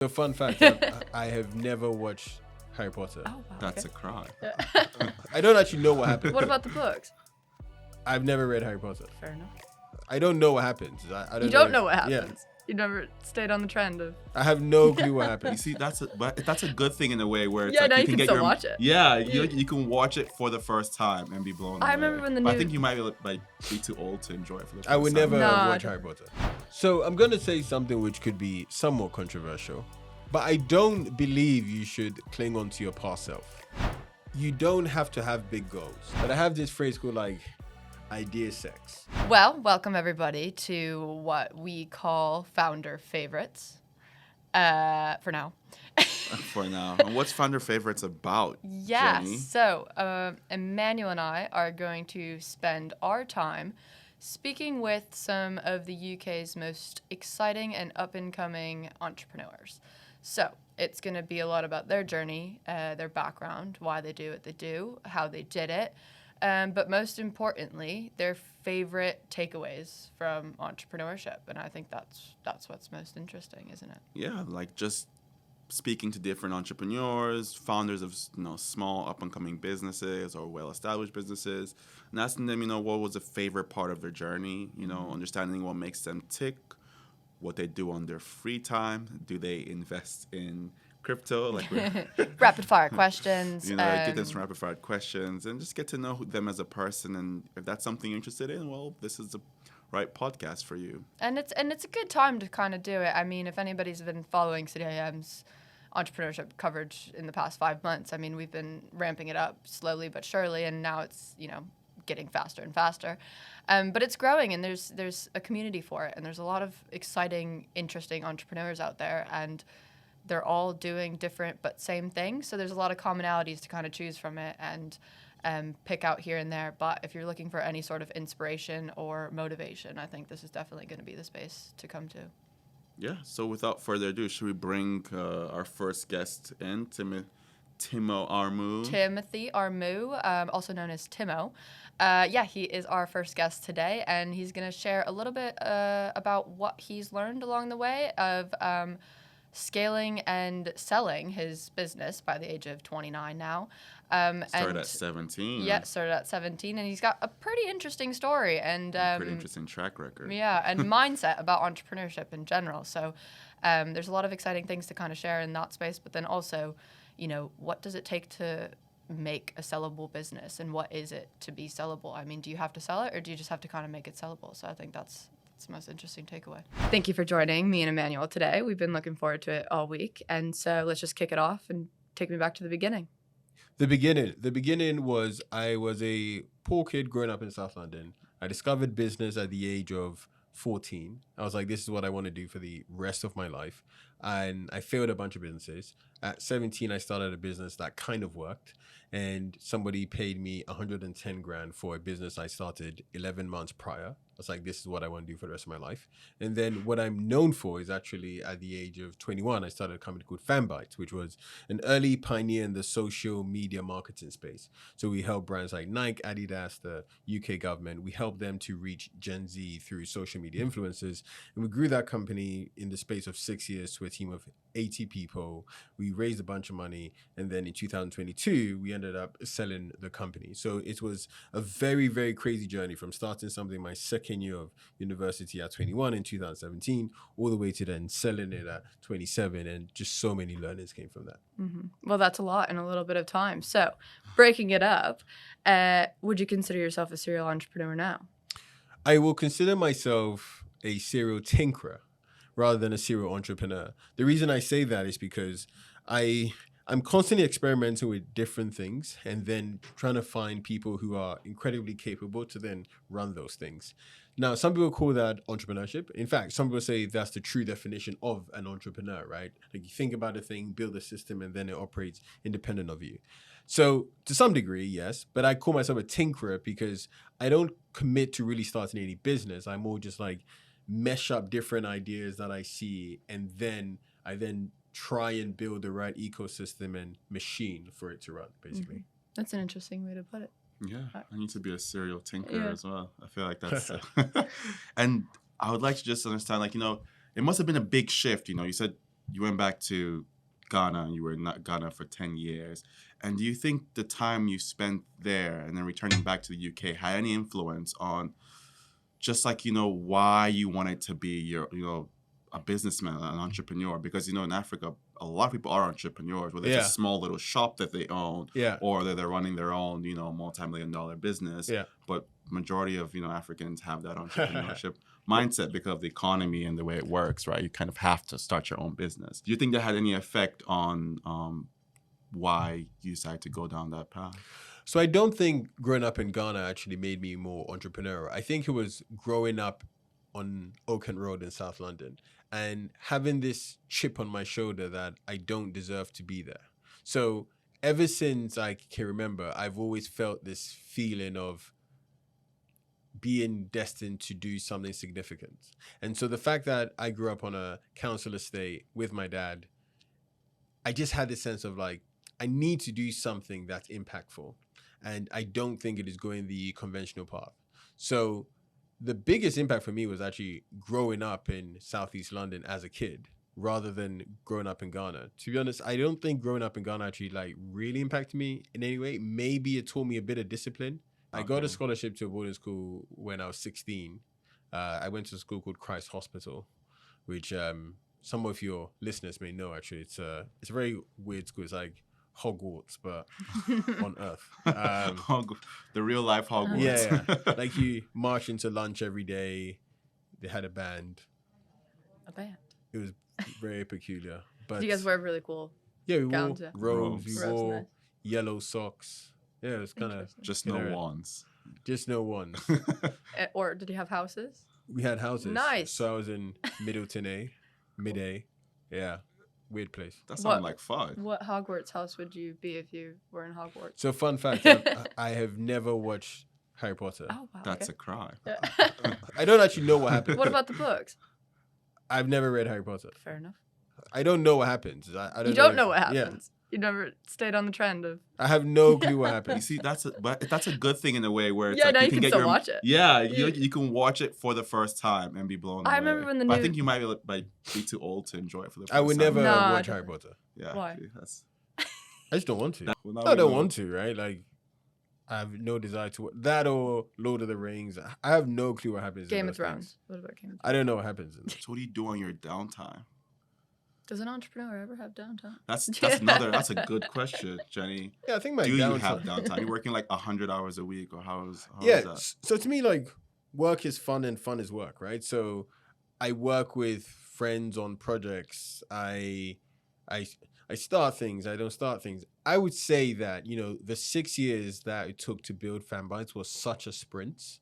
The fun fact, I have never watched Harry Potter. Oh, wow. That's okay. a crime. I don't actually know what happened. What about the books? I've never read Harry Potter. Fair enough. I don't know what happens. I don't You don't know if- what happens. Yeah. You never stayed on the trend of. I have no clue what You happens. see, that's a good thing in a way where it's Yeah, like now you you can can get still your watch it. Yeah, you can watch it for the first time and be blown away. I remember when the But I new- think you might be too old to enjoy it for the first I would time. never No, watch I Harry Potter. So I'm going to say something which could be somewhat controversial, but I don't believe you should cling on to your past self. You don't have to have big goals. But I have this phrase called like idea sex. Well, welcome everybody to what we call Founder Favorites. For now. For now. And what's Founder Favorites about, Yes. Jenny? So, Emmanuel and I are going to spend our time speaking with some of the UK's most exciting and up-and-coming entrepreneurs. So, it's going to be a lot about their journey, their background, why they do what they do, how they did it, but most importantly, their favorite takeaways from entrepreneurship. And I think that's what's most interesting, isn't it? Yeah, like just speaking to different entrepreneurs, founders of small up and coming businesses or well established businesses, and asking them, what was a favorite part of their journey, understanding what makes them tick, what they do on their free time, do they invest in crypto, like Rapid fire questions. get them some rapid fire questions and just get to know them as a person. And if that's something you're interested in, well, this is the right podcast for you. And it's a good time to kind of do it. I mean, if anybody's been following City A.M.'s entrepreneurship coverage in the past 5 months, I mean, we've been ramping it up slowly but surely, and now it's, getting faster and faster. But it's growing, and there's a community for it, and there's a lot of exciting, interesting entrepreneurs out there, and they're all doing different but same things. So there's a lot of commonalities to kind of choose from it and pick out here and there. But if you're looking for any sort of inspiration or motivation, I think this is definitely going to be the space to come to. Yeah, so without further ado, should we bring our first guest in, Timo Armoo? Timothy Armoo, also known as Timo. He is our first guest today, and he's going to share a little bit about what he's learned along the way of scaling and selling his business by the age of 29 now. Started at 17. Yeah, started at 17, and he's got a pretty interesting story and pretty interesting track record. Yeah, and mindset about entrepreneurship in general. So there's a lot of exciting things to kind of share in that space, but then also, what does it take to make a sellable business, and what is it to be sellable? I mean, do you have to sell it, or do you just have to kind of make it sellable? So I think that's the most interesting takeaway. Thank you for joining me and Emmanuel today. We've been looking forward to it all week, and so let's just kick it off and take me back to the beginning. The beginning was I was a poor kid growing up in South London. I discovered business at the age of 14. I was like, this is what I want to do for the rest of my life. And I failed a bunch of businesses. At 17, I started a business that kind of worked. And somebody paid me 110 grand for a business I started 11 months prior. I was like, this is what I want to do for the rest of my life. And then what I'm known for is actually at the age of 21, I started a company called Fanbytes, which was an early pioneer in the social media marketing space. So we helped brands like Nike, Adidas, the UK government. We helped them to reach Gen Z through social media influencers. And we grew that company in the space of 6 years to a team of 80 people. We raised a bunch of money. And then in 2022, we ended up selling the company. So it was a very, very crazy journey from starting something my second year of university at 21 in 2017, all the way to then selling it at 27. And just so many learnings came from that. Mm-hmm. Well, that's a lot in a little bit of time. So breaking it up, would you consider yourself a serial entrepreneur now? I will consider myself a serial tinkerer rather than a serial entrepreneur. The reason I say that is because I'm constantly experimenting with different things and then trying to find people who are incredibly capable to then run those things. Now, some people call that entrepreneurship. In fact, some people say that's the true definition of an entrepreneur, right? Like you think about a thing, build a system, and then it operates independent of you. So to some degree, yes, but I call myself a tinkerer because I don't commit to really starting any business. I'm more just like mesh up different ideas that I see, and then I try and build the right ecosystem and machine for it to run, basically. Mm-hmm. That's an interesting way to put it. Yeah, I need to be a serial tinkerer as well. I feel like that's... and I would like to just understand, it must have been a big shift. You said you went back to Ghana and you were in Ghana for 10 years. And do you think the time you spent there and then returning back to the UK had any influence on just like, why you wanted to be a businessman, an entrepreneur? Because, in Africa, a lot of people are entrepreneurs, whether it's a small little shop that they own or that they're running their own, multi-million-dollar business. Yeah. But majority of, Africans have that entrepreneurship mindset because of the economy and the way it works, right? You kind of have to start your own business. Do you think that had any effect on why you decided to go down that path? So I don't think growing up in Ghana actually made me more entrepreneurial. I think it was growing up on Oaken Road in South London and having this chip on my shoulder that I don't deserve to be there. So ever since I can remember, I've always felt this feeling of being destined to do something significant. And so the fact that I grew up on a council estate with my dad, I just had this sense of like, I need to do something that's impactful. And I don't think it is going the conventional path. So the biggest impact for me was actually growing up in Southeast London as a kid rather than growing up in Ghana. To be honest, I don't think growing up in Ghana actually like really impacted me in any way. Maybe it taught me a bit of discipline. I got a scholarship to a boarding school when I was 16. I went to a school called Christ Hospital, which some of your listeners may know actually. It's a very weird school. It's like Hogwarts, but on Earth. The real life Hogwarts. Yeah. Like you march into lunch every day. They had a band. A band. It was very peculiar. But Did you guys wear really cool? Yeah, we wore gowns, robes. We Robes, wore nice. yellow socks. Yeah, it was kind of Just no wands. just no ones. Or did you have houses? We had houses. Nice. So I was in Middleton A, Mid A. Yeah, weird place. That sounded like fun. What Hogwarts house would you be if you were in Hogwarts? So fun fact, I have never watched Harry Potter. Oh, wow. That's a crime. I don't actually know what happens. What about the books? I've never read Harry Potter. Fair enough. I don't know what happens. I You don't know what Yeah. happens. You never stayed on the trend of. I have no clue what You happens. see, that's a good thing in a way where it's Yeah, like now you you can get still watch it. Yeah, you can watch it for the first time and be blown away. I remember when the But I new- think you might be too old to enjoy it for the first I would time. never No, I watch don't Harry think- Potter. Yeah. Why? see, that's- I just don't want to. Well, now I we don't know. want to, right? Like, I have no desire to that or Lord of the Rings. I have no clue what happens. in Game of those Thrones. things. What about Game of Thrones? I don't know what happens. In So what do you do on your downtime? Does an entrepreneur ever have downtime? That's a good question, Jenny. Yeah, I think my Do you downtime. have downtime? You're working like 100 hours a week, or how is Yeah. that? So to me, like, work is fun and fun is work, right? So I work with friends on projects. I start things. I don't start things. I would say that, the 6 years that it took to build Fanbytes was such a sprint.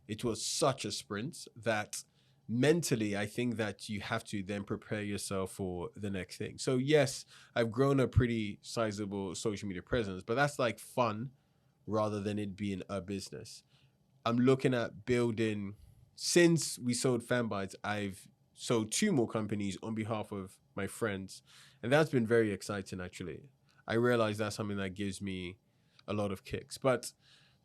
It was such a sprint that mentally, I think that you have to then prepare yourself for the next thing. So yes, I've grown a pretty sizable social media presence, but that's like fun rather than it being a business. I'm looking at building, since we sold Fanbytes, I've sold 2 more companies on behalf of my friends. And that's been very exciting, actually. I realize that's something that gives me a lot of kicks. But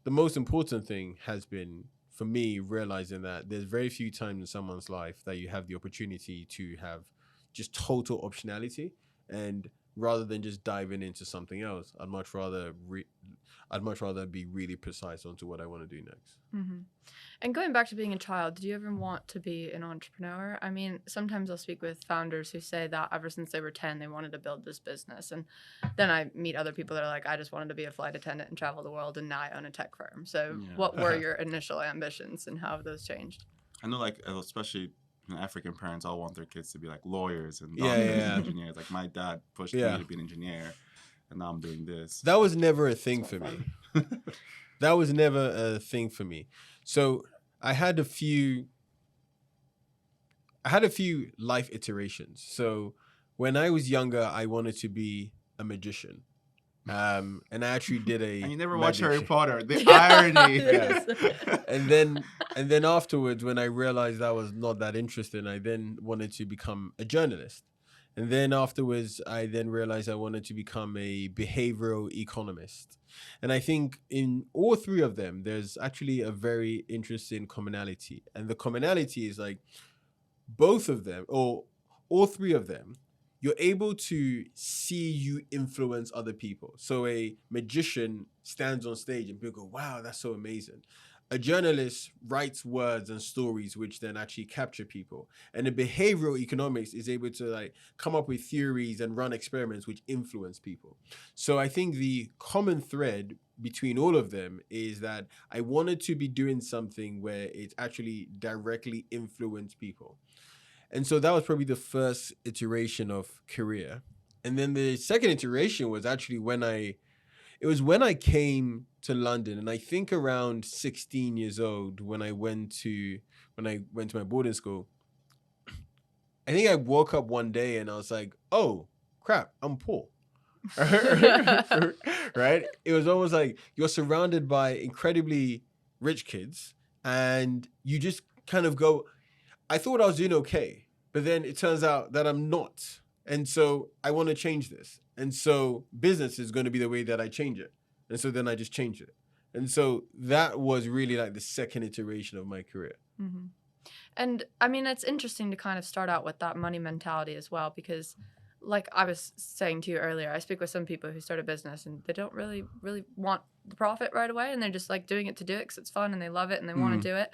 the most important thing has been, for me, realizing that there's very few times in someone's life that you have the opportunity to have just total optionality. And rather than just diving into something else, I'd much rather be really precise onto what I want to do next. Mm-hmm. And going back to being a child, did you ever want to be an entrepreneur? I mean, sometimes I'll speak with founders who say that ever since they were 10, they wanted to build this business. And then I meet other people that are like, I just wanted to be a flight attendant and travel the world, and now I own a tech firm. So what were your initial ambitions and how have those changed? I know, like, especially African parents all want their kids to be like lawyers and doctors and engineers. Like my dad pushed me to be an engineer, and now I'm doing this. That was never a thing for me. That was never a thing for me. So I had a few life iterations. So when I was younger, I wanted to be a magician. And I actually did a. And you never watched Harry show. Potter. The irony. And then afterwards, when I realized that was not that interesting, I then wanted to become a journalist. And then afterwards, I then realized I wanted to become a behavioral economist. And I think in all 3 of them, there's actually a very interesting commonality. And the commonality is like both of them, or all 3 of them, you're able to see you influence other people. So a magician stands on stage and people go, wow, that's so amazing. A journalist writes words and stories which then actually capture people. And the behavioral economics is able to like come up with theories and run experiments which influence people. So I think the common thread between all of them is that I wanted to be doing something where it actually directly influenced people. And so that was probably the first iteration of career. And then the second iteration was actually when I came to London, and I think around 16 years old when I went to my boarding school. I think I woke up one day and I was like, "Oh, crap, I'm poor." Right? It was almost like you're surrounded by incredibly rich kids and you just kind of go, I thought I was doing okay, but then it turns out that I'm not. And so I want to change this. And so business is going to be the way that I change it. And so then I just change it. And so that was really like the second iteration of my career. Mm-hmm. And I mean, it's interesting to kind of start out with that money mentality as well, because like I was saying to you earlier, I speak with some people who start a business and they don't really want the profit right away. And they're just like doing it to do it because it's fun and they love it and they want to do it.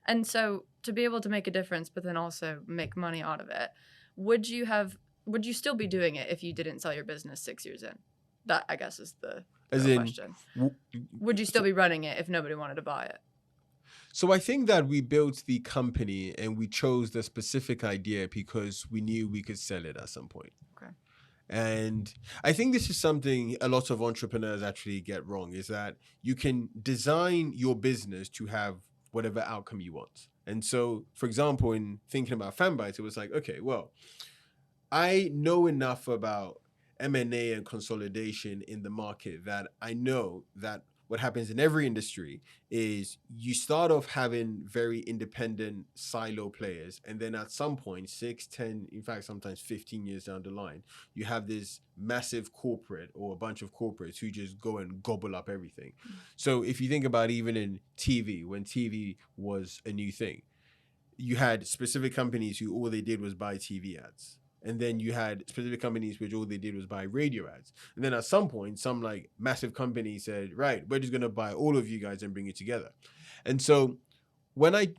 And so to be able to make a difference, but then also make money out of it, would you still be doing it if you didn't sell your business 6 years in? That, I guess, is the question. Would you still be running it if nobody wanted to buy it? So I think that we built the company and we chose the specific idea because we knew we could sell it at some point. Okay. And I think this is something a lot of entrepreneurs actually get wrong, is that you can design your business to have whatever outcome you want. And so, for example, in thinking about Fanbytes, it was like, okay, well, I know enough about M&A and consolidation in the market that I know that what happens in every industry is you start off having very independent silo players. And then at some point, 6, 10, in fact, sometimes 15 years down the line, you have this massive corporate or a bunch of corporates who just go and gobble up everything. So if you think about even in TV, when TV was a new thing, you had specific companies who all they did was buy TV ads. And then you had specific companies which all they did was buy radio ads. And then at some point, some like massive company said, right, we're just going to buy all of you guys and bring it together. And so when I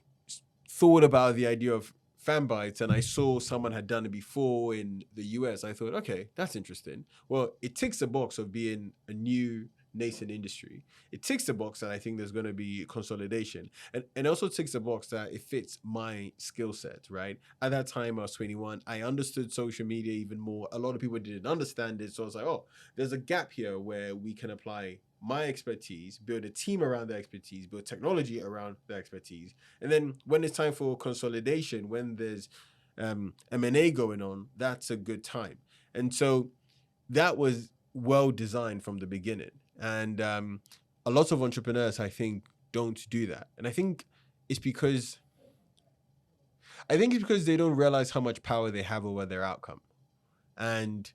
thought about the idea of Fanbytes and I saw someone had done it before in the US, I thought, okay, that's interesting. Well, it ticks the box of being a new nascent industry. It ticks the box that I think there's going to be consolidation, and also ticks the box that it fits my skill set, right? At that time I was 21, I understood social media even more. A lot of people didn't understand it, so I was like, oh, there's a gap here where we can apply my expertise, build a team around the expertise, build technology around the expertise. And then when it's time for consolidation, when there's M&A going on, that's a good time. And so that was well designed from the beginning. And a lot of entrepreneurs, I think, don't do that. And I think it's because they don't realize how much power they have over their outcome. And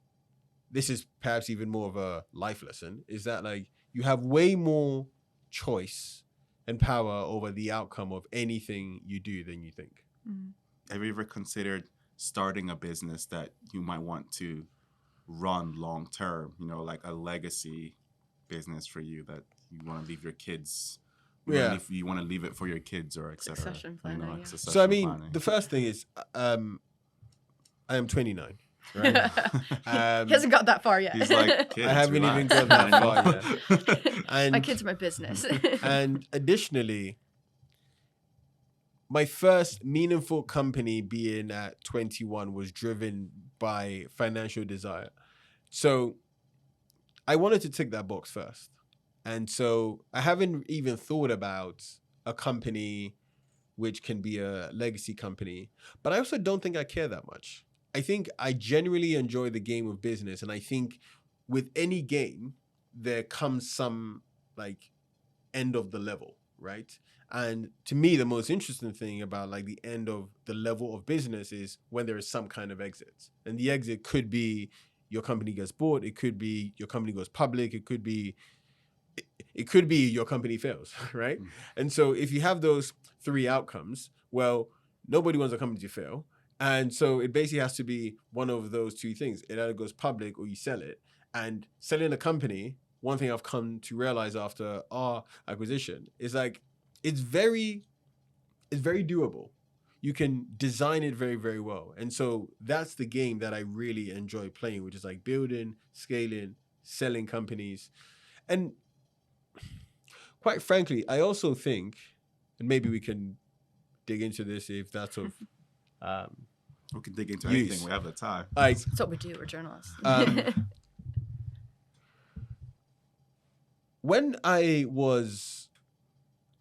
this is perhaps even more of a life lesson, is that like you have way more choice and power over the outcome of anything you do than you think. Mm-hmm. Have you ever considered starting a business that you might want to run long term, like a legacy business for you that you want to leave your kids? You want to leave it for your kids or etc. Succession planning. So I mean, the first thing is I am 29. Right? He hasn't got that far yet. He's like, kids, I haven't even got that far yet. And my kids are my business. And additionally, my first meaningful company being at 21 was driven by financial desire. So I wanted to tick that box first. And so I haven't even thought about a company which can be a legacy company, but I also don't think I care that much. I think I genuinely enjoy the game of business. And I think with any game, there comes some like end of the level, right? And to me, the most interesting thing about like the end of the level of business is when there is some kind of exit. And the exit could be your company gets bought. It could be your company goes public. It could be your company fails, right? And so if you have those three outcomes, well, nobody wants a company to fail. And so it basically has to be one of those two things. It either goes public or you sell it. And selling a company, one thing I've come to realize after our acquisition is like it's very doable. You can design it very, very well. And so that's the game that I really enjoy playing, which is like building, scaling, selling companies. And quite frankly, I also think, and maybe we can dig into this if that's of We can dig into use. anything. We have the time. Like, That's what we do. We're journalists. when I was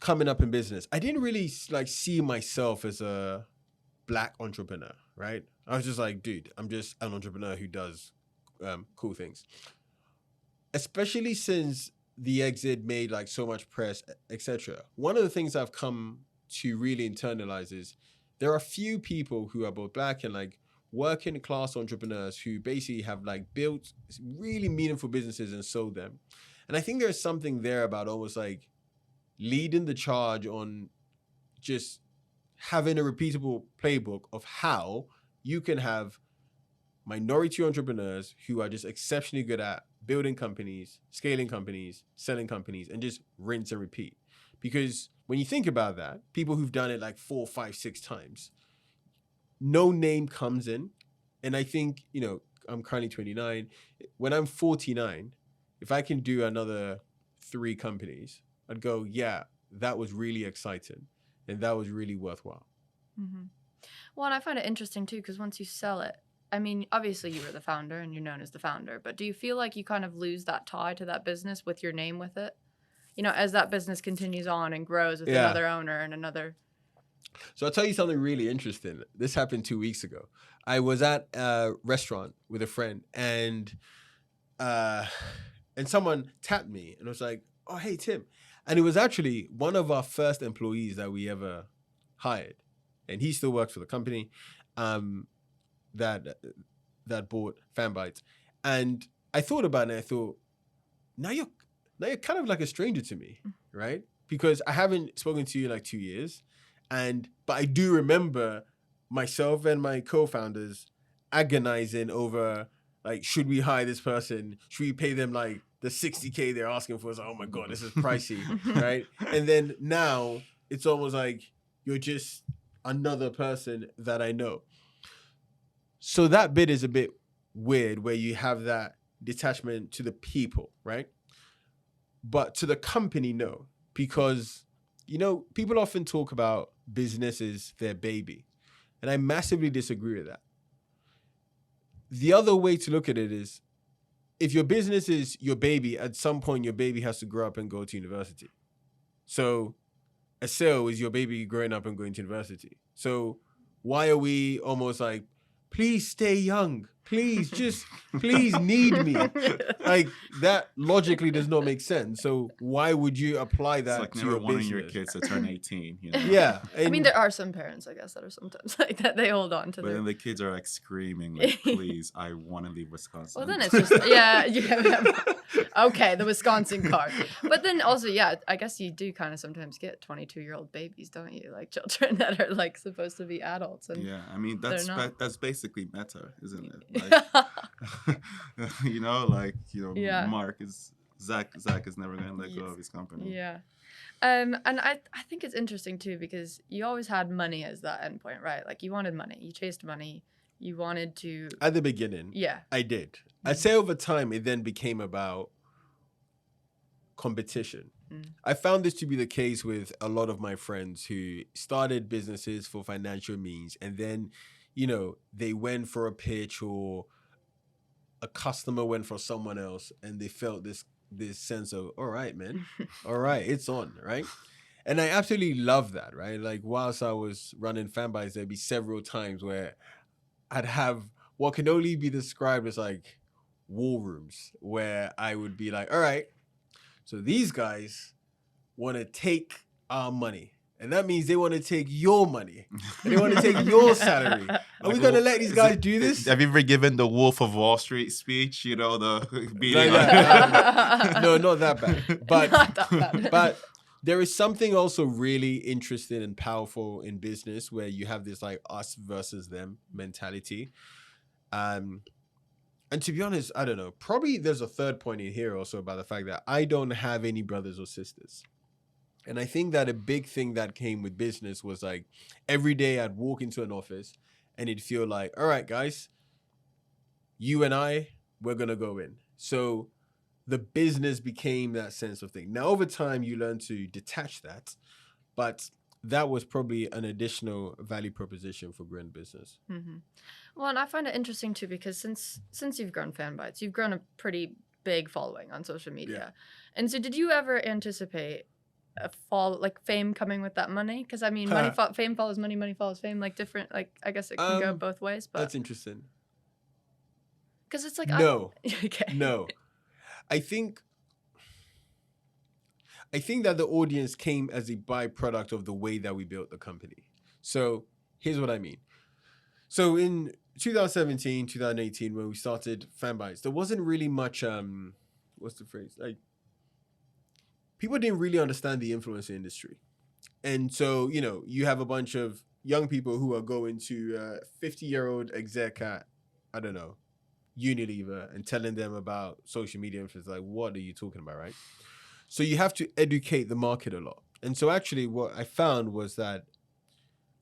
coming up in business, I didn't really like see myself as a black entrepreneur, right? I was just like, dude, I'm just an entrepreneur who does cool things. Especially since the exit made like so much press, etc. One of the things I've come to really internalize is there are few people who are both black and like working class entrepreneurs who basically have like built really meaningful businesses and sold them. And I think there's something there about almost like leading the charge on just having a repeatable playbook of how you can have minority entrepreneurs who are just exceptionally good at building companies, scaling companies, selling companies, and just rinse and repeat. Because when you think about that, people who've done it like 4, 5, 6 times, no name comes in. And I think, you know, I'm currently 29. When I'm 49, if I can do another 3 companies, I'd go, yeah, that was really exciting. And that was really worthwhile. Mm-hmm. Well, and I find it interesting too, because once you sell it, I mean, obviously you were the founder and you're known as the founder, but do you feel like you kind of lose that tie to that business with your name with it? You know, as that business continues on and grows with another owner and another. So I'll tell you something really interesting. This happened 2 weeks ago. I was at a restaurant with a friend and someone tapped me and was like, oh, hey, Tim. And it was actually one of our first employees that we ever hired. And he still works for the company that bought Fanbytes. And I thought about it and I thought, now you're kind of like a stranger to me, right? Because I haven't spoken to you in like 2 years. But I do remember myself and my co-founders agonizing over like, should we hire this person? Should we pay them like the $60K they're asking for? It's like, oh my God, this is pricey, right? And then now it's almost like you're just another person that I know. So that bit is a bit weird where you have that detachment to the people, right? But to the company, no. Because, you know, people often talk about business as their baby. And I massively disagree with that. The other way to look at it is, if your business is your baby, at some point your baby has to grow up and go to university. So a sale is your baby growing up and going to university. So why are we almost like, please stay young. Please, please need me. Like, that logically does not make sense. So why would you apply that like to never your wanting business? your kids to turn 18, you know? Yeah. I mean, there are some parents, I guess, that are sometimes like that. They hold on to But their... then the kids are like screaming, like, please, I want to leave Wisconsin. Well, then it's just, yeah. Okay, the Wisconsin card. But then also, yeah, I guess you do kind of sometimes get 22-year-old babies, don't you? Like children that are like supposed to be adults. And yeah, I mean, that's basically meta, isn't it? Like, you know, like, you know, yeah. Zach is never going to let go of his company. Yeah. And I think it's interesting too, because you always had money as that endpoint, right? Like you wanted money, you chased money, you wanted to... At the beginning, yeah, I did. I'd say over time, it then became about competition. I found this to be the case with a lot of my friends who started businesses for financial means, and then, you know, they went for a pitch or a customer went for someone else, and they felt this sense of, all right, man, all right, it's on, right? And I absolutely love that, right? Like, whilst I was running Fanbytes, there'd be several times where I'd have what can only be described as like war rooms, where I would be like, all right, so these guys want to take our money. And that means they want to take your money. And they want to take your salary. Are we going to let these guys do this? Have you ever given the Wolf of Wall Street speech? You know, the beating. No, not that bad. Not that bad. But There is something also really interesting and powerful in business where you have this like us versus them mentality. And to be honest, I don't know. Probably there's a third point in here also about the fact that I don't have any brothers or sisters. And I think that a big thing that came with business was like every day I'd walk into an office and it'd feel like, all right, guys, you and I, we're going to go in. So the business became that sense of thing. Now, over time, you learn to detach that, but that was probably an additional value proposition for growing business. Mm-hmm. Well, and I find it interesting too because since you've grown Fanbytes, you've grown a pretty big following on social media. And so, did you ever anticipate a fall, like fame coming with that money? Because I mean, fame follows money, money follows fame. Like different, like I guess it can go both ways. But that's interesting. Because it's like no, okay, no. I think that the audience came as a byproduct of the way that we built the company. So here's what I mean. So in 2017, 2018, when we started Fanbytes, there wasn't really much, what's the phrase? Like, people didn't really understand the influencer industry. And so, you know, you have a bunch of young people who are going to a 50-year-old exec at, I don't know, Unilever and telling them about social media influence. Like, what are you talking about, right? So you have to educate the market a lot. And so actually what I found was that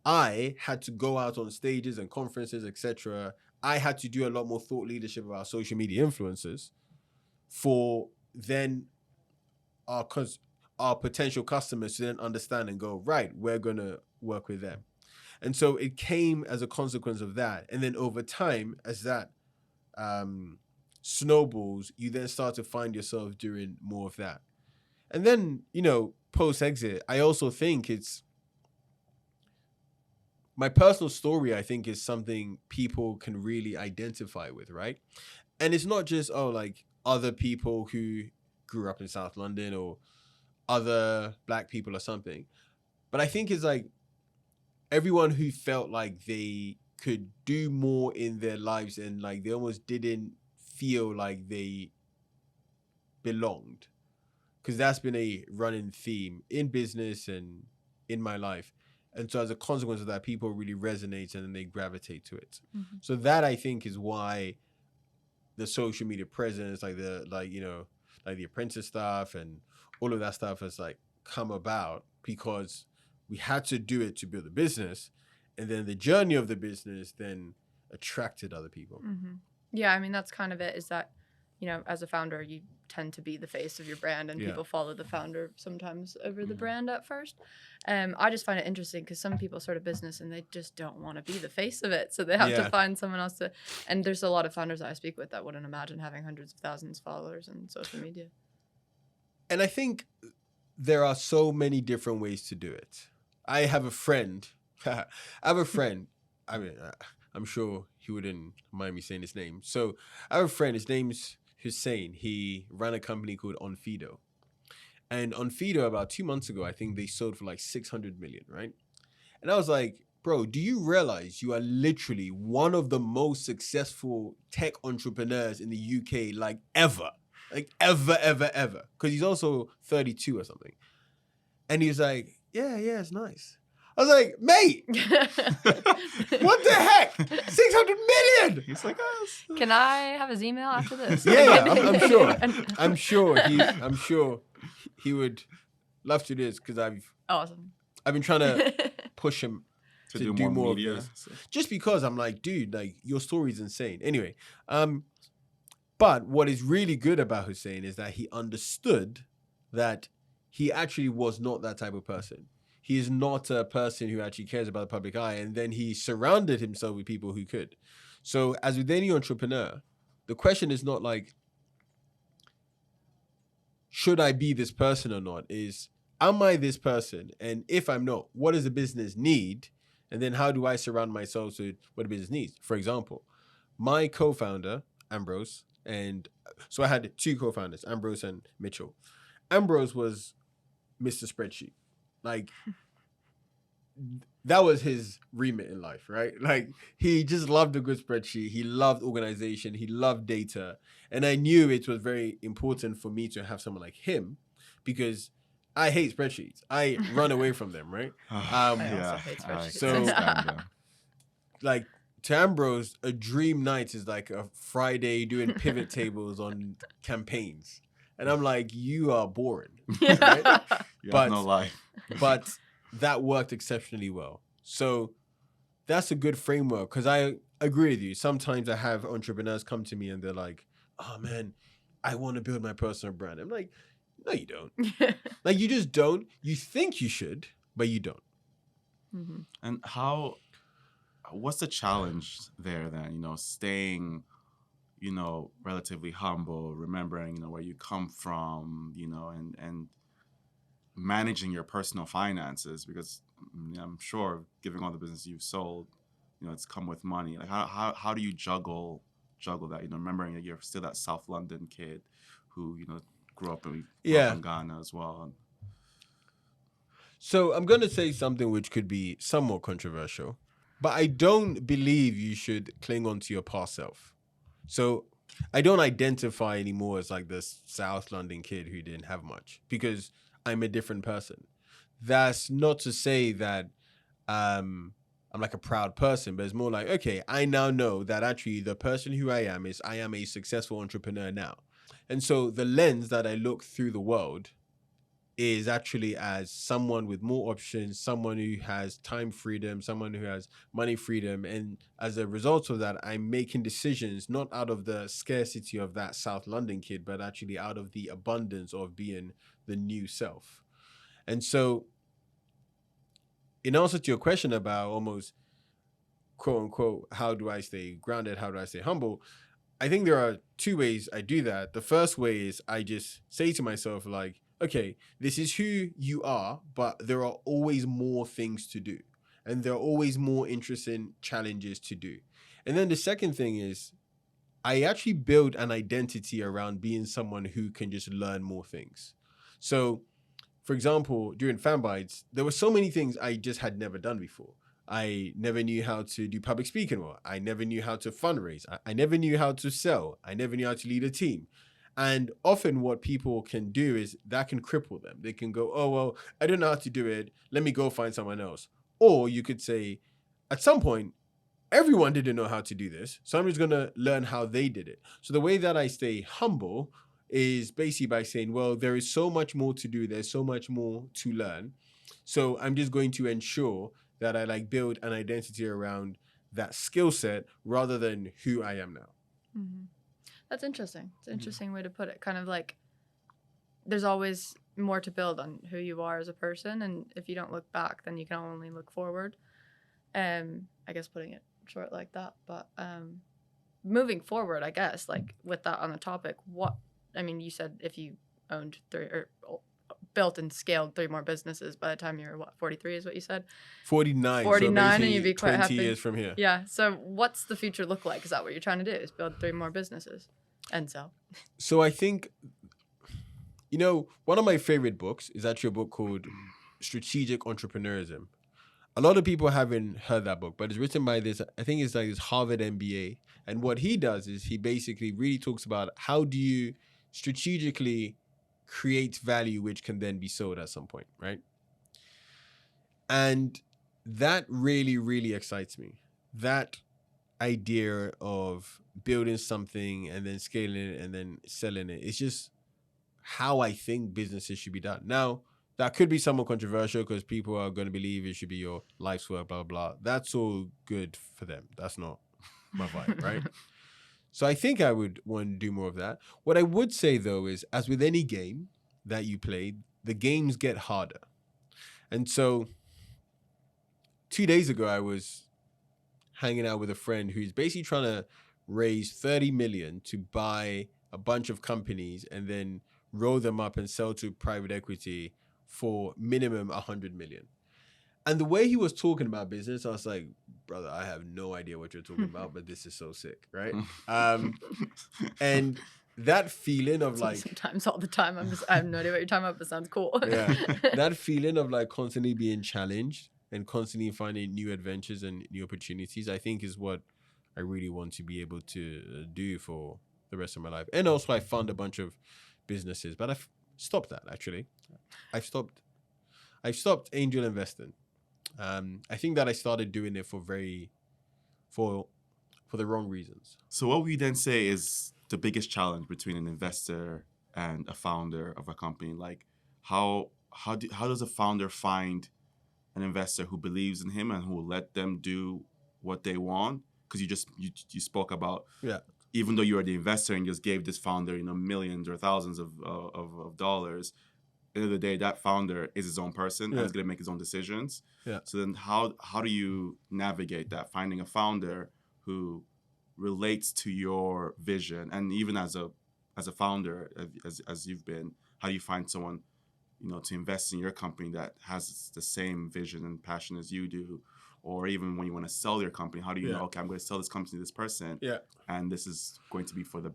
I had to go out on stages and conferences, etc. I had to do a lot more thought leadership about social media influencers for then our potential customers to then understand and go, right, we're going to work with them. And so it came as a consequence of that. And then over time, as that snowballs, you then start to find yourself doing more of that. And then, you know, post-exit, I also think it's my personal story, I think, is something people can really identify with, right? And it's not just, like other people who grew up in South London or other black people or something. But I think it's like everyone who felt like they could do more in their lives and like they almost didn't feel like they belonged. Because that's been a running theme in business and in my life. And so as a consequence of that, people really resonate and then they gravitate to it. Mm-hmm. So that I think is why the social media presence, like the apprentice stuff and all of that stuff has like come about because we had to do it to build a business. And then the journey of the business then attracted other people. Mm-hmm. Yeah, I mean, that's kind of it, is that, you know, as a founder, you tend to be the face of your brand and people follow the founder sometimes over the brand at first. I just find it interesting because some people start a business and they just don't want to be the face of it. So they have to find someone else to, and there's a lot of founders that I speak with that wouldn't imagine having hundreds of thousands of followers on social media. And I think there are so many different ways to do it. I have a friend. I mean, I'm sure he wouldn't mind me saying his name. So I have a friend, his name's Hussein. He ran a company called Onfido. And Onfido, about 2 months ago, I think they sold for like 600 million, right? And I was like, bro, do you realize you are literally one of the most successful tech entrepreneurs in the UK, like ever? Like ever. Because he's also 32 or something. And he's like, yeah, it's nice. I was like, mate, what the heck? 600 million. He's like, can I have his email after this? Yeah, I'm sure he would love to do this because I've been trying to push him to do more media. Of this. Just because I'm like, dude, like your story is insane. Anyway, but what is really good about Hussein is that he understood that he actually was not that type of person. He is not a person who actually cares about the public eye. And then he surrounded himself with people who could. So as with any entrepreneur, the question is not like, should I be this person or not? Is, am I this person? And if I'm not, what does the business need? And then how do I surround myself with what the business needs? For example, my co-founder, Ambrose, and so I had two co-founders, Ambrose and Mitchell. Ambrose was Mr. Spreadsheet. Like, that was his remit in life, right? Like, he just loved a good spreadsheet. He loved organization. He loved data. And I knew it was very important for me to have someone like him because I hate spreadsheets. I run away from them, right? I also hate spreadsheets. So- understand them. Like to Ambrose, a dream night is like a Friday doing pivot tables on campaigns. And I'm like, you are boring. Right? You But- have no life. But that worked exceptionally well. So that's a good framework because I agree with you. Sometimes I have entrepreneurs come to me and they're like, oh man, I want to build my personal brand. I'm like, no, you don't. Like, you just don't. You think you should, but you don't. Mhm. And what's the challenge there then? Staying, relatively humble, remembering, where you come from, and managing your personal finances, because I'm sure, given all the business you've sold, it's come with money. Like how do you juggle that? Remembering that you're still that South London kid who grew up in Ghana as well. So I'm going to say something which could be somewhat controversial, but I don't believe you should cling on to your past self. So I don't identify anymore as like this South London kid who didn't have much because I'm a different person. That's not to say that I'm like a proud person, but it's more like, okay, I now know that actually the person who I am a successful entrepreneur now. And so the lens that I look through the world is actually as someone with more options, someone who has time freedom, someone who has money freedom. And as a result of that, I'm making decisions not out of the scarcity of that South London kid, but actually out of the abundance of being the new self. And so in answer to your question about almost quote unquote, how do I stay grounded? How do I stay humble? I think there are two ways I do that. The first way is I just say to myself, like, okay, this is who you are, but there are always more things to do. And there are always more interesting challenges to do. And then the second thing is I actually build an identity around being someone who can just learn more things. So, for example, during Fanbytes, there were so many things I just had never done before. I never knew how to do public speaking well. I never knew how to fundraise. I never knew how to sell. I never knew how to lead a team. And often what people can do is that can cripple them. They can go, oh, well, I don't know how to do it. Let me go find someone else. Or you could say, at some point, everyone didn't know how to do this. So I'm just going to learn how they did it. So the way that I stay humble is basically by saying, well, there is so much more to do. There's so much more to learn. So I'm just going to ensure that I like build an identity around that skill set rather than who I am now. Mm-hmm. That's interesting. It's an interesting way to put it. Kind of like there's always more to build on who you are as a person. And if you don't look back, then you can only look forward. I guess putting it short like that. But moving forward, I guess, like with that on the topic, you said if you owned built and scaled 3 more businesses by the time you were 43 is what you said? 49. 49 so and you'd be quite 20 happy. years from here. Yeah. So what's the future look like? Is that what you're trying to do? Is build 3 more businesses and sell? So I think, one of my favorite books is actually a book called Strategic Entrepreneurism. A lot of people haven't heard that book, but it's written by this Harvard MBA. And what he does is he basically really talks about how do you strategically create value which can then be sold at some point, right? And that really, really excites me. That idea of building something and then scaling it and then selling it. It's just how I think businesses should be done. Now, that could be somewhat controversial because people are going to believe it should be your life's work, blah, blah, blah. That's all good for them. That's not my vibe, right? So I think I would want to do more of that. What I would say, though, is as with any game that you play, the games get harder. And so 2 days ago, I was hanging out with a friend who's basically trying to raise 30 million to buy a bunch of companies and then roll them up and sell to private equity for minimum 100 million. And the way he was talking about business, I was like, brother, I have no idea what you're talking about, but this is so sick, right? And that feeling of like... Sometimes, all the time, I have no idea what you're talking about, but it sounds cool. Yeah, that feeling of like constantly being challenged and constantly finding new adventures and new opportunities, I think is what I really want to be able to do for the rest of my life. And also I found a bunch of businesses, but stopped that actually. I've stopped angel investing. I think that I started doing it for the wrong reasons. So what would you then say is the biggest challenge between an investor and a founder of a company? Like how does a founder find an investor who believes in him and who will let them do what they want? Because you spoke about, Yeah. even though you are the investor and just gave this founder, millions or thousands of dollars, at the end of the day, that founder is his own person and is going to make his own decisions. Yeah. So then how do you navigate that? Finding a founder who relates to your vision, and even as a founder, as you've been, how do you find someone, to invest in your company that has the same vision and passion as you do? Or even when you want to sell your company, how do you know, okay, I'm going to sell this company to this person, and this is going to be for the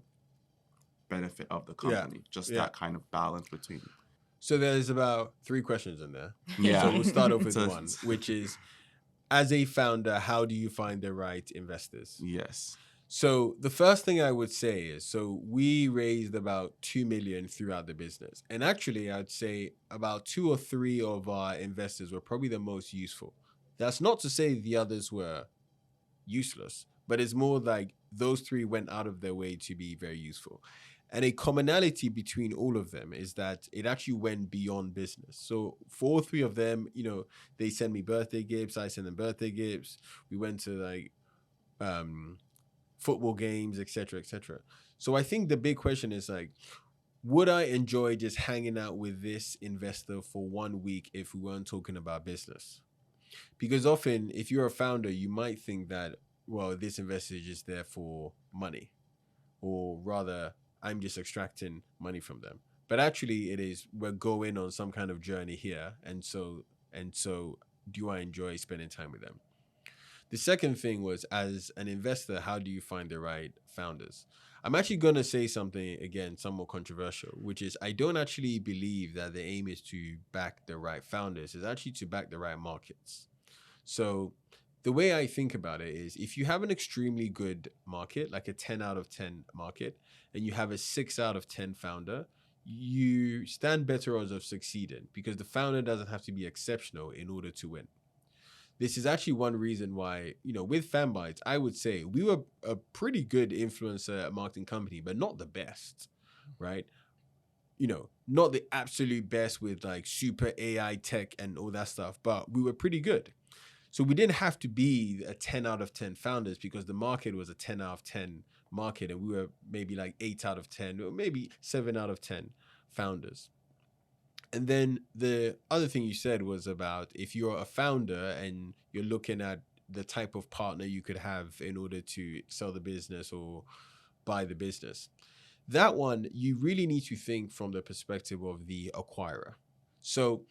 benefit of the company? Just that kind of balance between. So there's about 3 questions in there. Yeah. So we'll start off with one, which is, as a founder, how do you find the right investors? Yes. So the first thing I would say is, so we raised about 2 million throughout the business. And actually, I'd say about 2 or 3 of our investors were probably the most useful. That's not to say the others were useless, but it's more like those 3 went out of their way to be very useful. And a commonality between all of them is that it actually went beyond business. So for all 3 of them, they send me birthday gifts, I send them birthday gifts. We went to like football games, etc., etc. So I think the big question is like, would I enjoy just hanging out with this investor for 1 week if we weren't talking about business? Because often, if you're a founder, you might think that, well, this investor is just there for money, or rather, I'm just extracting money from them. But actually, it is, we're going on some kind of journey here, and so do I enjoy spending time with them? The second thing was, as an investor, how do you find the right founders? I'm actually going to say something, again, somewhat controversial, which is I don't actually believe that the aim is to back the right founders. It's actually to back the right markets. So the way I think about it is, if you have an extremely good market, like a 10 out of 10 market, and you have a 6 out of 10 founder, you stand better odds of succeeding because the founder doesn't have to be exceptional in order to win. This is actually one reason why, with Fanbytes, I would say we were a pretty good influencer marketing company, but not the best, right? Not the absolute best with like super AI tech and all that stuff, but we were pretty good. So we didn't have to be a 10 out of 10 founders because the market was a 10 out of 10 market, and we were maybe like 8 out of 10 or maybe 7 out of 10 founders. And then the other thing you said was about if you're a founder and you're looking at the type of partner you could have in order to sell the business or buy the business. That one, you really need to think from the perspective of the acquirer. So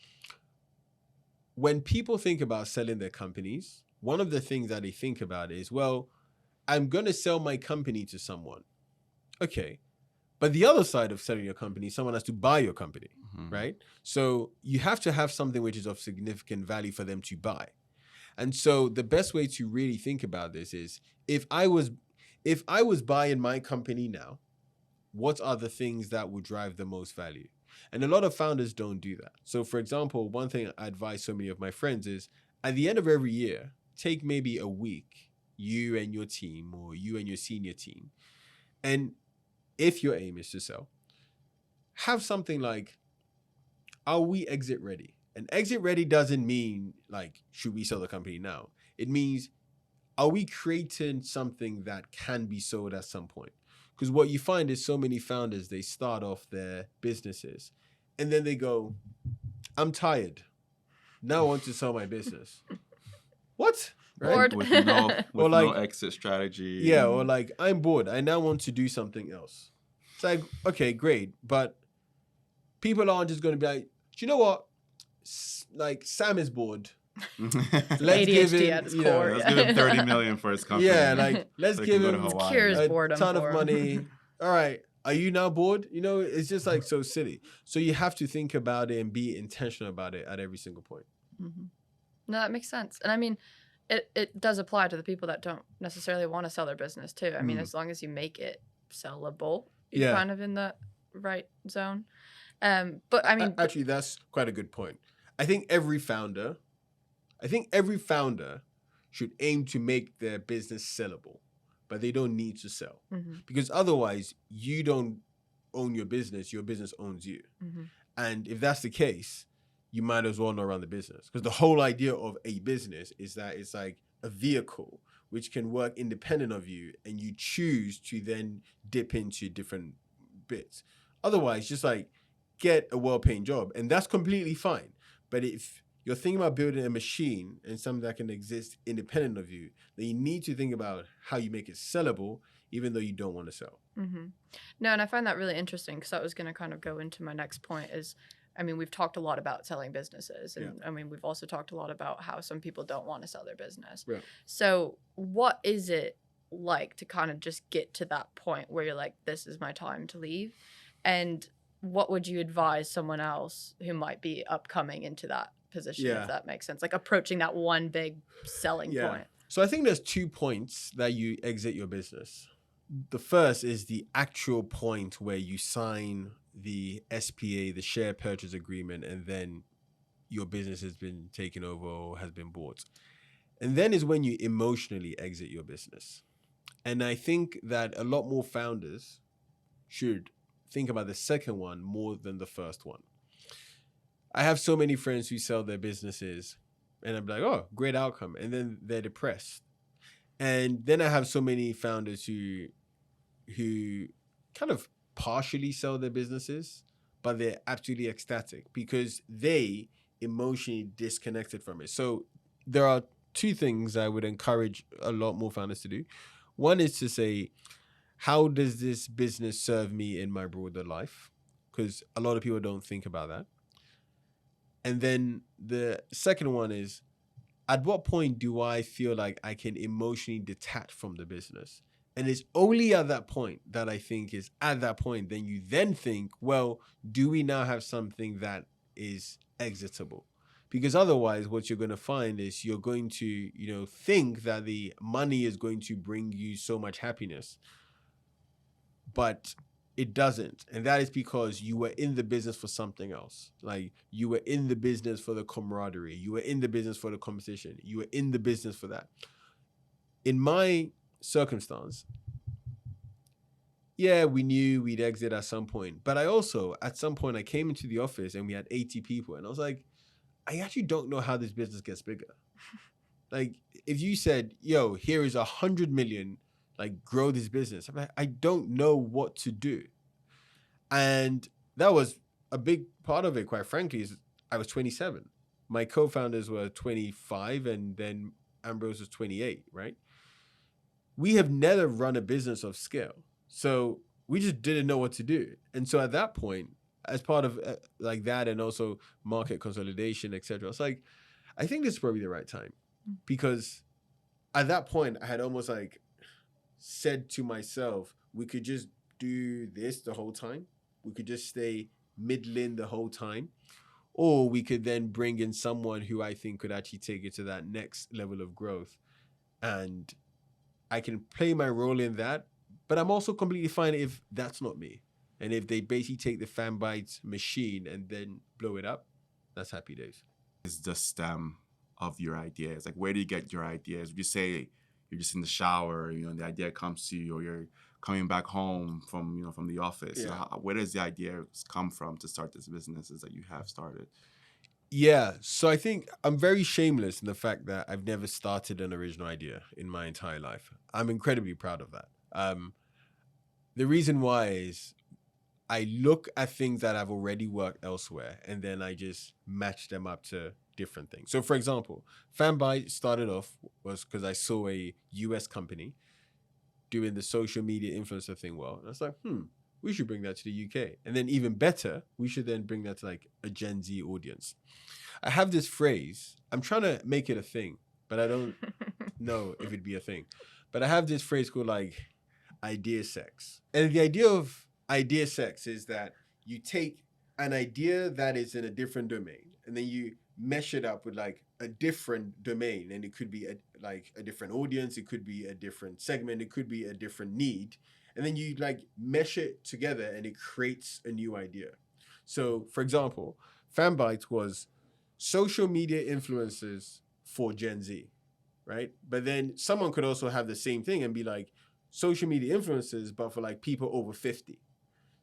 when people think about selling their companies, one of the things that they think about is, well, I'm going to sell my company to someone. Okay. But the other side of selling your company, someone has to buy your company, right? So you have to have something which is of significant value for them to buy. And so the best way to really think about this is, if I was buying my company now, what are the things that would drive the most value? And a lot of founders don't do that. So for example, one thing I advise so many of my friends is, at the end of every year, take maybe a week, you and your team or you and your senior team, and if your aim is to sell, have something like, are we exit ready? And exit ready doesn't mean like, should we sell the company now? It means, are we creating something that can be sold at some point? Because what you find is so many founders, they start off their businesses and then they go, I'm tired. Now I want to sell my business. What? Bored. With no like, exit strategy. Yeah, or like, I'm bored. I now want to do something else. It's like, okay, great. But people aren't just going to be like, do you know what? Like, Sam is bored. Let's give ADHD him, at its core. Let's give him 30 million for his company. Yeah, like, let's So he give can go to him Hawaii. Cures a boredom ton for of him. money. All right. Are you now bored? It's just like so silly. So you have to think about it and be intentional about it at every single point. Mm-hmm. No, that makes sense. And I mean, it does apply to the people that don't necessarily want to sell their business too. I mean, as long as you make it sellable, you're kind of in the right zone. But I mean, Actually, that's quite a good point. I think every founder should aim to make their business sellable, but they don't need to sell Mhm, because otherwise you don't own your business owns you. mhm. And if that's the case, you might as well not run the business because the whole idea of a business is that it's like a vehicle which can work independent of you and you choose to then dip into different bits. Otherwise, just like get a well-paying job and that's completely fine. But if you're thinking about building a machine and something that can exist independent of you, then you need to think about how you make it sellable, even though you don't want to sell. Mm-hmm. No, and I find that really interesting because I was going to kind of go into my next point is, I mean, we've talked a lot about selling businesses, and I mean, we've also talked a lot about how some people don't want to sell their business. Yeah. So, what is it like to kind of just get to that point where you're like, this is my time to leave? And what would you advise someone else who might be upcoming into that position, Yeah. if that makes sense? Like approaching that one big selling Yeah. point. So I think there's 2 points that you exit your business. The first is the actual point where you sign the SPA, the share purchase agreement, and then your business has been taken over or has been bought. And then is when you emotionally exit your business. And I think that a lot more founders should think about the second one more than the first one. I have so many friends who sell their businesses and I'm like, oh, great outcome. And then they're depressed. And then I have so many founders who kind of partially sell their businesses, but they're absolutely ecstatic because they emotionally disconnected from it. So there are 2 things I would encourage a lot more founders to do. One is to say, how does this business serve me in my broader life? Because a lot of people don't think about that. And then the second one is, at what point do I feel like I can emotionally detach from the business? And it's only at that point that I think is at that point, then you then think, well, do we now have something that is exitable? Because otherwise, what you're going to find is you're going to, think that the money is going to bring you so much happiness, but it doesn't. And that is because you were in the business for something else. Like you were in the business for the camaraderie. You were in the business for the competition. You were in the business for that. In my circumstance, yeah, we knew we'd exit at some point. But at some point, I came into the office and we had 80 people. And I was like, I actually don't know how this business gets bigger. Like if you said, yo, here is 100 million, like grow this business. I'm like, I don't know what to do. And that was a big part of it, quite frankly, is I was 27. My co-founders were 25 and then Ambrose was 28, right? We have never run a business of scale. So we just didn't know what to do. And so at that point, as part of like that and also market consolidation, etc., it's like, I think this is probably the right time because at that point I had almost like said to myself, we could just do this the whole time. We could just stay middling the whole time. Or we could then bring in someone who I think could actually take it to that next level of growth. And I can play my role in that. But I'm also completely fine if that's not me. And if they basically take the fan bites machine and then blow it up, that's happy days. Is the stem of your ideas? Like, where do you get your ideas? Would you say you're just in the shower, the idea comes to you, or you're coming back home from the office? Yeah. Where does the ideas come from to start these businesses that you have started? Yeah, so I think I'm very shameless in the fact that I've never started an original idea in my entire life. I'm incredibly proud of that. The reason why is I look at things that have already worked elsewhere and then I just match them up to different things. So for example, Fanbyte started off was because I saw a US company doing the social media influencer thing well. And I was like, we should bring that to the UK. And then even better, we should then bring that to like a Gen Z audience. I have this phrase, I'm trying to make it a thing, but I don't know if it'd be a thing. But I have this phrase called like idea sex. And the idea of idea sex is that you take an idea that is in a different domain and then you mesh it up with like a different domain. And it could be a different audience. It could be a different segment. It could be a different need. And then you like mesh it together and it creates a new idea. So, for example, Fanbyte was social media influencers for Gen Z, right? But then someone could also have the same thing and be like social media influencers, but for like people over 50.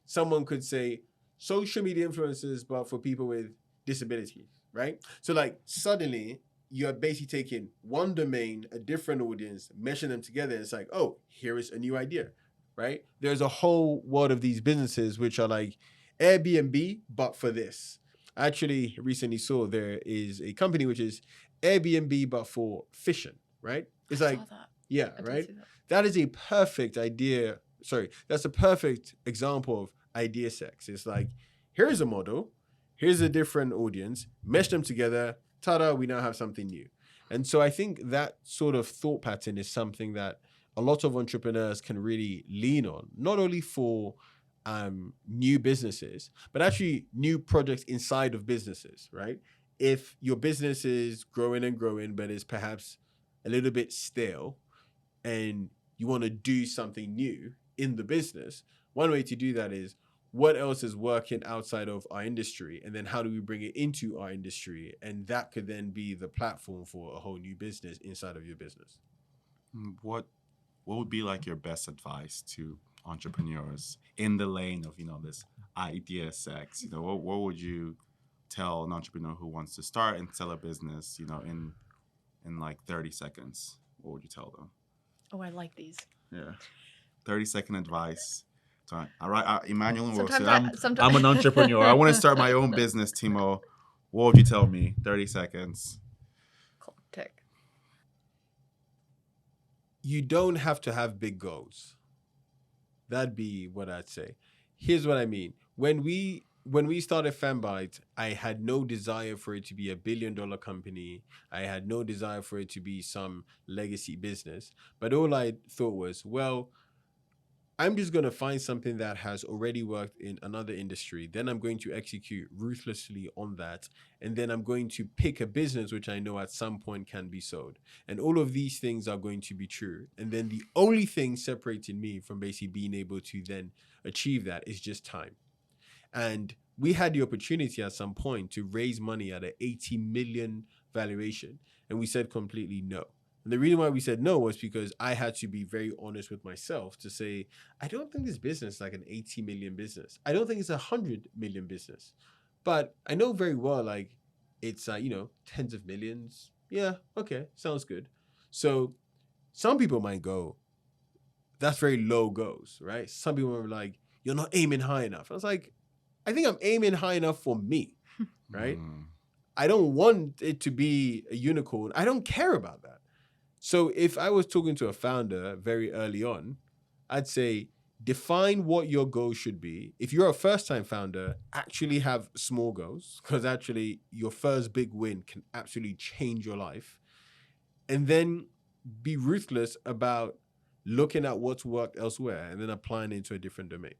Someone could say social media influencers, but for people with disabilities, right? So like suddenly you're basically taking one domain, a different audience, meshing them together. And it's like, oh, here is a new idea, right? There's a whole world of these businesses which are like Airbnb, but for this. I actually recently saw there is a company which is Airbnb, but for fishing, right? It's I like, saw that. yeah, I did right? see that. That is a perfect idea. Sorry, that's a perfect example of idea sex. It's like, here's a model, here's a different audience, mesh them together, ta-da, we now have something new. And so I think that sort of thought pattern is something that a lot of entrepreneurs can really lean on, not only for new businesses, but actually new projects inside of businesses, right? If your business is growing and growing, but is perhaps a little bit stale, and you want to do something new in the business, one way to do that is what else is working outside of our industry, and then how do we bring it into our industry, and that could then be the platform for a whole new business inside of your business. What would be like your best advice to entrepreneurs in the lane of, this idea sex? What would you tell an entrepreneur who wants to start and sell a business, in like 30 seconds? What would you tell them? Oh, I like these. Yeah. 30-second advice. So, all right, Emmanuel and Sometimes Nwosu, I'm an entrepreneur. I want to start my own business, Timo. What would you tell me? 30 seconds. Cool. Tick. You don't have to have big goals. That'd be what I'd say. Here's what I mean. When we started Fanbyte, I had no desire for it to be a $1 billion company. I had no desire for it to be some legacy business. But all I thought was, well, I'm just going to find something that has already worked in another industry. Then I'm going to execute ruthlessly on that. And then I'm going to pick a business which I know at some point can be sold. And all of these things are going to be true. And then the only thing separating me from basically being able to then achieve that is just time. And we had the opportunity at some point to raise money at an 80 million valuation. And we said completely no. And the reason why we said no was because I had to be very honest with myself to say, I don't think this business is like an 80 million business. I don't think it's a 100 million business. But I know very well, like, it's, tens of millions. Yeah, okay, sounds good. So some people might go, that's very low goals, right? Some people are like, you're not aiming high enough. I was like, I think I'm aiming high enough for me, right? I don't want it to be a unicorn. I don't care about that. So if I was talking to a founder very early on, I'd say define what your goals should be. If you're a first-time founder, actually have small goals, because actually your first big win can absolutely change your life. And then be ruthless about looking at what's worked elsewhere and then applying it into a different domain.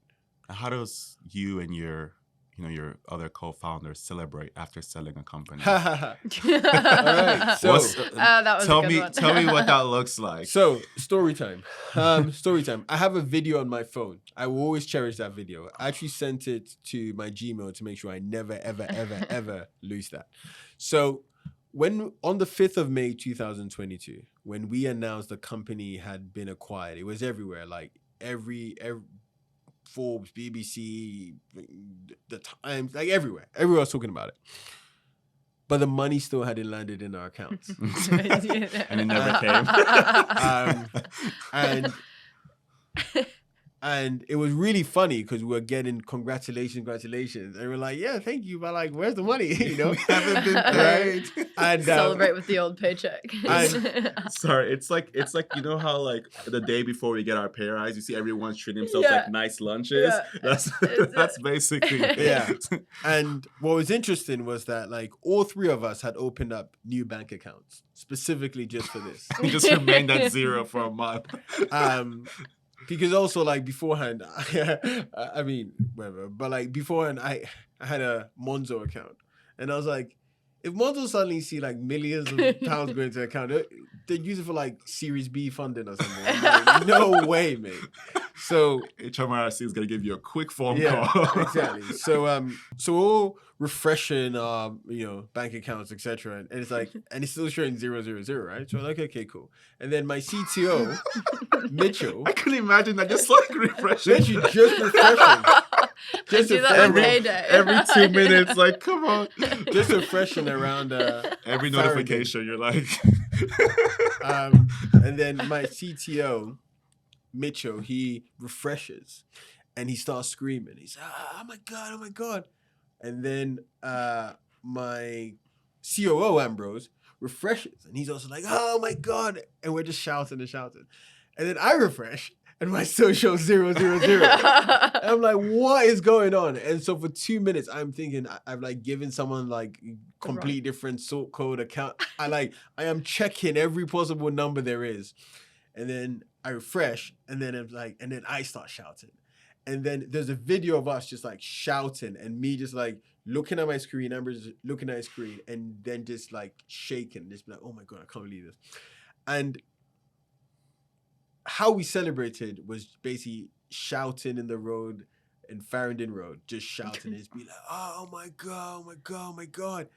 How does you and your other co-founders celebrate after selling a company? All right. So that was tell a good me one. tell me what that looks like. So story time. Story time. I have a video on my phone. I will always cherish that video. I actually sent it to my Gmail to make sure I never, ever, ever, ever lose that. So on the 5th of May, 2022, when we announced the company had been acquired, it was everywhere. Like every Forbes, BBC, the Times, like everywhere. Everyone was talking about it. But the money still hadn't landed in our accounts. And it never came. And it was really funny because we were getting congratulations. And we're like, yeah, thank you. But like, where's the money? We haven't been paid. And Celebrate with the old paycheck. Sorry, it's like how like the day before we get our pay rise, you see everyone's treating themselves like nice lunches. Yeah. That's basically yeah. And what was interesting was that like all three of us had opened up new bank accounts specifically just for this. We just remained at zero for a month. Because also like beforehand, I mean, whatever, but like beforehand, I had a Monzo account, and I was like, if Monzo suddenly see like millions of pounds going to the account, they'd use it for like Series B funding or something. I'm like, no way, mate. So HMRC is gonna give you a quick phone yeah, call. exactly. So we're all refreshing, bank accounts, etc. And it's like, and it's still showing 000, right? So I'm like, okay, cool. And then my CTO, Mitchell, I couldn't imagine that. Just like refreshing. literally just refreshing, I just do that on refreshing, payday. every 2 minutes. Like, come on. just refreshing around. Every Farringdon. notification, you're like. And then my CTO, Mitchell, he refreshes, and he starts screaming. He's oh my god. And then my COO Ambrose refreshes, and he's also like, oh my god, and we're just shouting and shouting. And then I refresh, and my still shows 000. And I'm like, what is going on? And so for 2 minutes, I'm thinking I've like given someone like complete different sort code account. I am checking every possible number there is. And then I refresh, and then it's like, and then I start shouting. And then there's a video of us just like shouting, and me just like looking at my screen, Amber's looking at my screen, and then just like shaking, just be like, oh my God, I can't believe this. And how we celebrated was basically shouting in the road, in Farringdon Road, just shouting. It's be like, oh my God, oh my God, oh my God.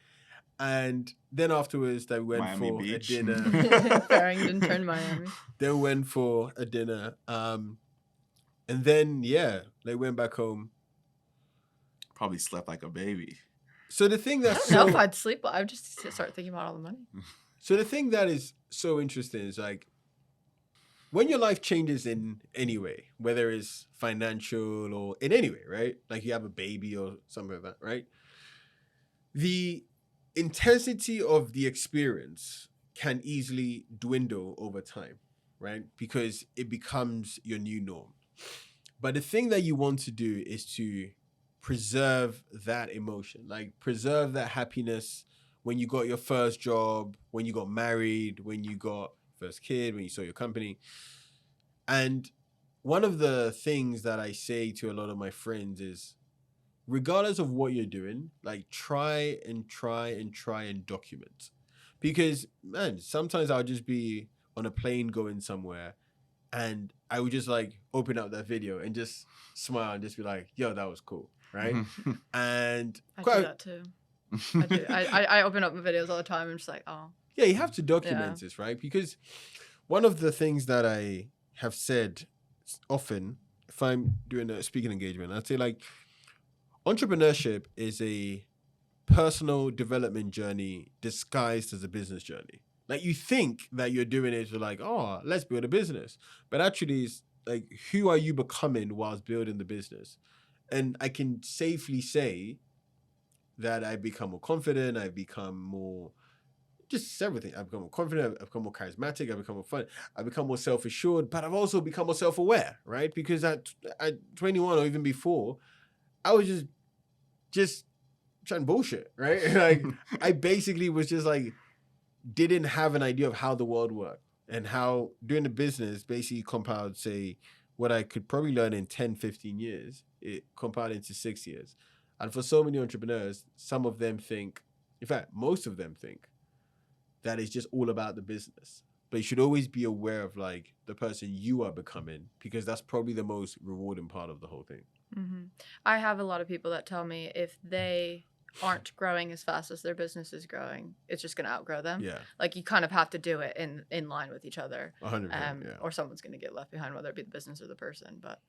And then afterwards, they went Miami for Beach. a dinner. Farringdon turned Miami. They went for a dinner. And then, yeah, they went back home. Probably slept like a baby. So the thing I that's don't know if I'd sleep. I would just start thinking about all the money. So the thing that is so interesting is like, when your life changes in any way, whether it's financial or in any way, right? Like you have a baby or something like that, right? The intensity of the experience can easily dwindle over time, right? Because it becomes your new norm. But the thing that you want to do is to preserve that emotion, like preserve that happiness when you got your first job, when you got married, when you got first kid, when you saw your company. And one of the things that I say to a lot of my friends is, regardless of what you're doing, like try and document. Because man, sometimes I'll just be on a plane going somewhere, and I would just like open up that video and just smile and just be like, yo, that was cool, right? And I do that too. I do. I open up my videos all the time and just like, oh. Yeah, you have to document this, right? Because one of the things that I have said often, if I'm doing a speaking engagement, I'd say like, entrepreneurship is a personal development journey disguised as a business journey. Like you think that you're doing it to like, oh, let's build a business. But actually it's like, who are you becoming whilst building the business? And I can safely say that I've become more confident. I've become more, just everything. I've become more confident. I've become more charismatic. I've become more fun. I've become more self-assured, but I've also become more self-aware, right? Because at 21 or even before, I was just trying bullshit, right? Like I basically was just like, didn't have an idea of how the world worked and how doing the business basically compound, say, what I could probably learn in 10, 15 years, it compounded into 6 years. And for so many entrepreneurs, some of them think, in fact, most of them think that it's just all about the business. But you should always be aware of like the person you are becoming, because that's probably the most rewarding part of the whole thing. Mm-hmm. I have a lot of people that tell me if they aren't growing as fast as their business is growing, it's just going to outgrow them. Yeah. Like you kind of have to do it in line with each other. 100%, yeah. Or someone's going to get left behind, whether it be the business or the person. But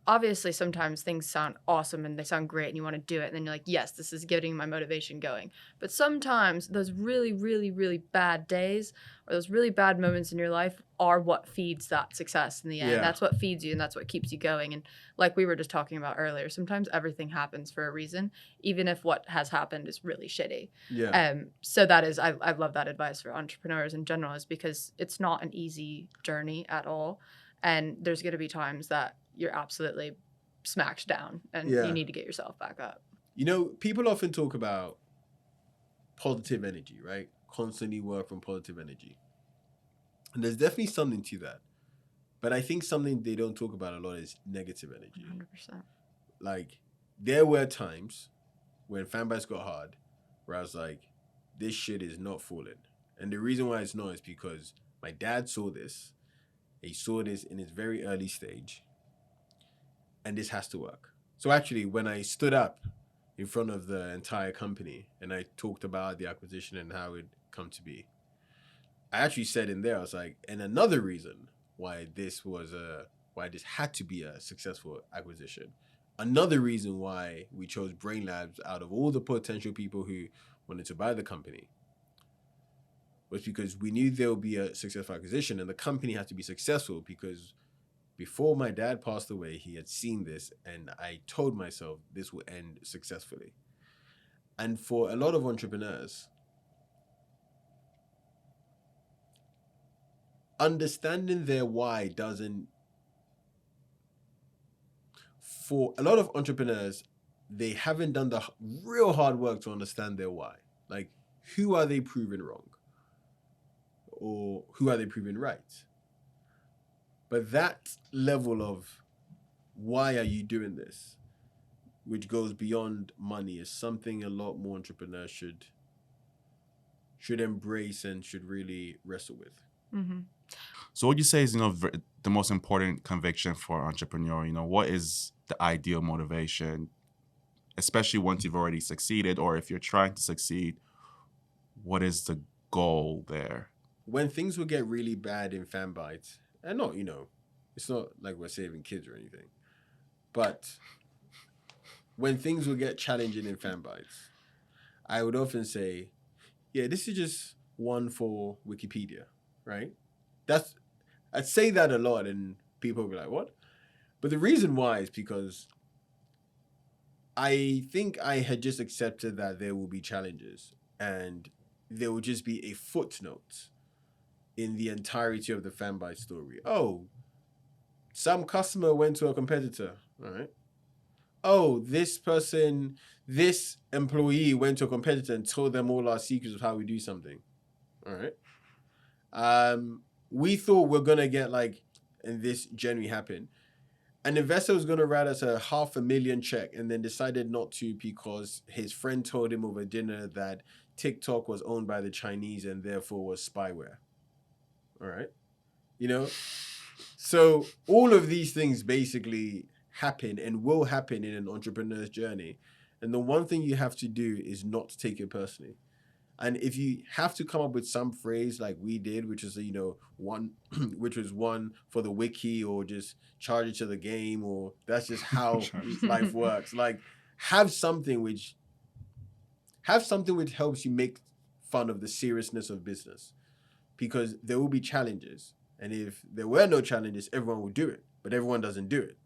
obviously sometimes things sound awesome and they sound great and you want to do it. And then you're like, yes, this is getting my motivation going. But sometimes those really, really, really bad days or those really bad moments in your life are what feeds that success in the end. Yeah. That's what feeds you and that's what keeps you going. And like we were just talking about earlier, sometimes everything happens for a reason, even if what has happened is really shitty. Yeah. So that is, I love that advice for entrepreneurs in general, is because it's not an easy journey at all. And there's going to be times that you're absolutely smacked down and you need to get yourself back up. You know, people often talk about positive energy, right? Constantly work on positive energy. And there's definitely something to that. But I think something they don't talk about a lot is negative energy. 100%. Like, there were times when fanbase got hard where I was like, this shit is not falling. And the reason why it's not is because my dad saw this. He saw this in its very early stage. and this has to work. So actually, when I stood up in front of the entire company and I talked about the acquisition and how it come to be, I actually said in there, I was like, and another reason why this had to be a successful acquisition. Another reason why we chose Brain Labs out of all the potential people who wanted to buy the company was because we knew there would be a successful acquisition, and the company had to be successful because before my dad passed away, he had seen this, and I told myself this will end successfully. And for a lot of entrepreneurs, understanding their why doesn't. For a lot of entrepreneurs, they haven't done the real hard work to understand their why. Like, who are they proving wrong? Or who are they proving right? But that level of why are you doing this, which goes beyond money, is something a lot more entrepreneurs should embrace and should really wrestle with. Mm-hmm. So what you say is, the most important conviction for an entrepreneur, what is the ideal motivation, especially once you've already succeeded, or if you're trying to succeed, what is the goal there? When things will get really bad in fan bites, and not, it's not like we're saving kids or anything, but when things will get challenging in fan bites, I would often say, yeah, this is just one for Wikipedia, right? I'd say that a lot, and people will be like, what? But the reason why is because I think I had just accepted that there will be challenges, and there will just be a footnote in the entirety of the fanbite story. Oh, some customer went to a competitor. All right. Oh, this employee went to a competitor and told them all our secrets of how we do something. All right. We thought we're gonna get and this genuinely happened. An investor was gonna write us a $500,000 check and then decided not to because his friend told him over dinner that TikTok was owned by the Chinese and therefore was spyware. All right. So all of these things basically happen and will happen in an entrepreneur's journey. And the one thing you have to do is not take it personally. And if you have to come up with some phrase like we did, which is, one, which was one for the wiki, or just charge it to the game, or that's just how life works. Have something which helps you make fun of the seriousness of business, because there will be challenges. And if there were no challenges, everyone would do it, but everyone doesn't do it.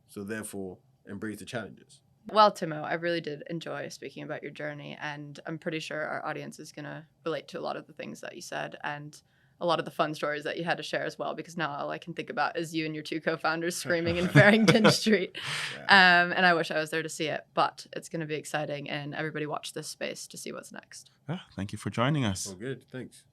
So therefore, embrace the challenges. Well, Timo, I really did enjoy speaking about your journey, and I'm pretty sure our audience is going to relate to a lot of the things that you said and a lot of the fun stories that you had to share as well, because now all I can think about is you and your two co-founders screaming in Farringdon Street. Yeah. And I wish I was there to see it, but it's going to be exciting, and everybody watch this space to see what's next. Yeah, thank you for joining us. Oh, good. Thanks.